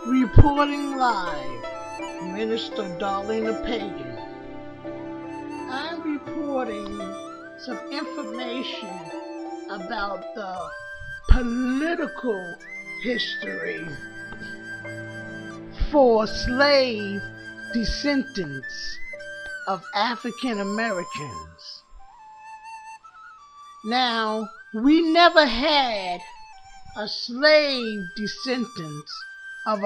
Reporting live, Minister Darlena Pagan. I'm reporting some information about the political history for slave descendants of African Americans. Now, we never had a slave descendant of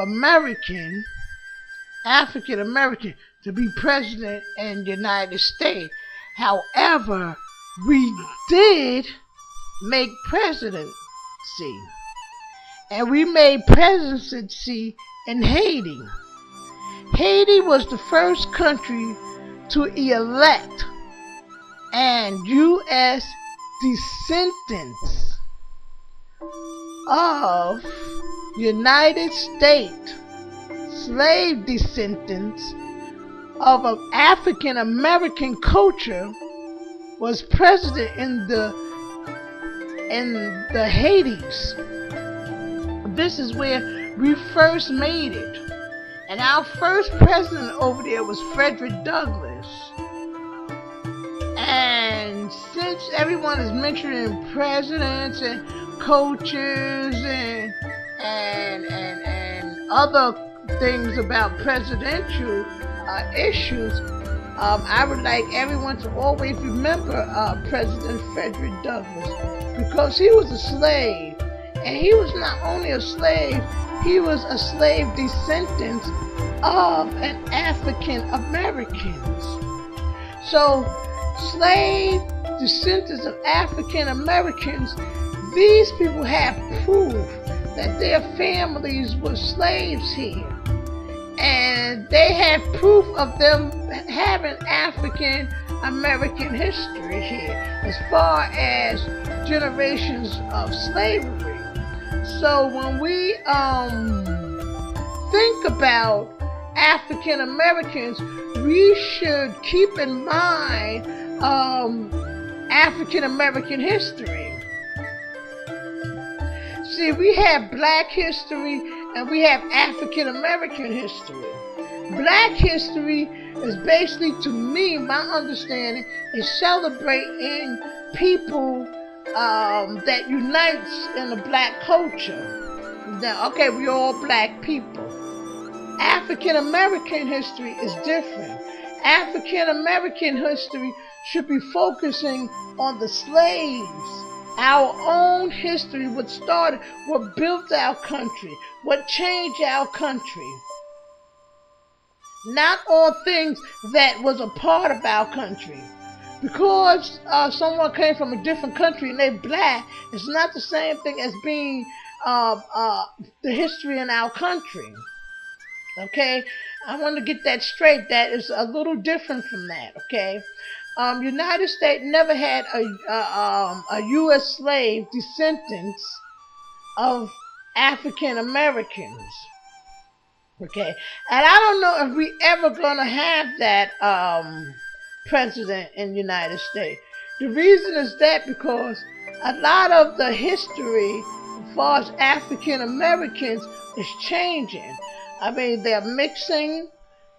African American to be president in the United States. However, we did make presidency, and we made presidency in Haiti. Haiti was the first country to elect an U.S. descendants of United States slave descendants of an African American culture was president in the Hades. This is where we first made it. And our first president over there was Frederick Douglas. And since everyone is mentioning presidents and coaches and other things about presidential issues, I would like everyone to always remember President Frederick Douglas, because he was a slave, and he was not only a slave, he was a slave descendant of an African Americans. So slave descendants of African Americans, these people have proof that their families were slaves here, and they have proof of them having African American history here as far as generations of slavery. So when we think about African Americans, we should keep in mind African American history. See, we have black history and we have African American history. Black history is basically, to me, my understanding, is celebrating people that unites in the black culture. Now, okay, we're all black people. African American history is different. African American history should be focusing on the slaves. Our own history, what started, what built our country, what changed our country. Not all things that was a part of our country. Because someone came from a different country and they're black, it's not the same thing as being the history in our country. Okay? I want to get that straight. That is a little different from that, okay? United States never had a U.S. slave descendants of African Americans. Okay, and I don't know if we ever gonna have that president in the United States. The reason is that because a lot of the history as far as African Americans is changing. I mean, they're mixing.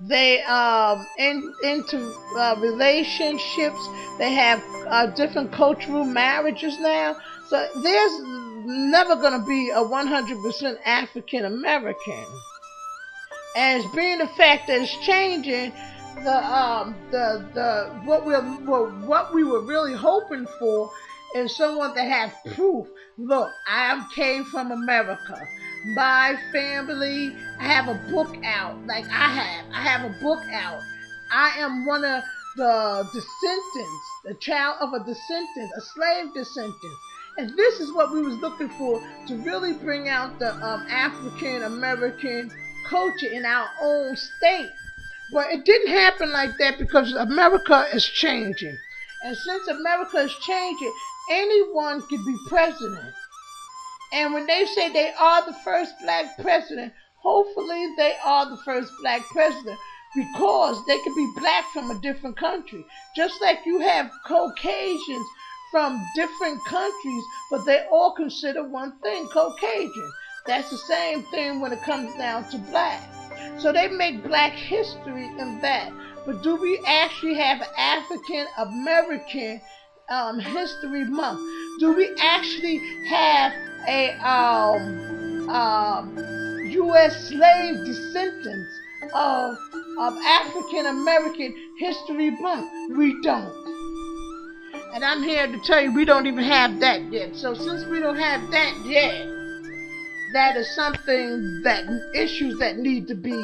They into relationships. They have different cultural marriages now. So there's never going to be a 100% African American. And it's being the fact that it's changing, what we were really hoping for is someone that have proof. Look, I came from America. My family, I have a book out, like I have a book out. I am one of the descendants, the child of a descendant, a slave descendant. And this is what we was looking for, to really bring out the African American culture in our own state. But it didn't happen like that because America is changing. And since America is changing, anyone can be president. And when they say they are the first black president, hopefully they are the first black president, because they could be black from a different country. Just like you have Caucasians from different countries, but they all consider one thing, Caucasian. That's the same thing when it comes down to black. So they make Black history in that. But do we actually have African American History Month? Do we actually have a U.S. slave descendants of African American History Month? We don't. And I'm here to tell you we don't even have that yet. So since we don't have that yet, that is something, that issues that need to be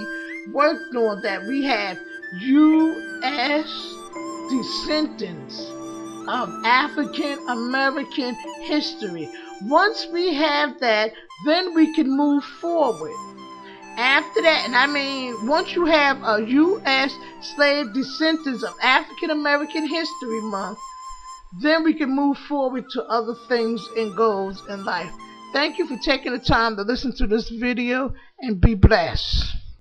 worked on, that we have U.S. descendants of African American history. Once we have that, then we can move forward. After that, and I mean, once you have a U.S. slave descendants of African American History Month, then we can move forward to other things and goals in life. Thank you for taking the time to listen to this video, and be blessed.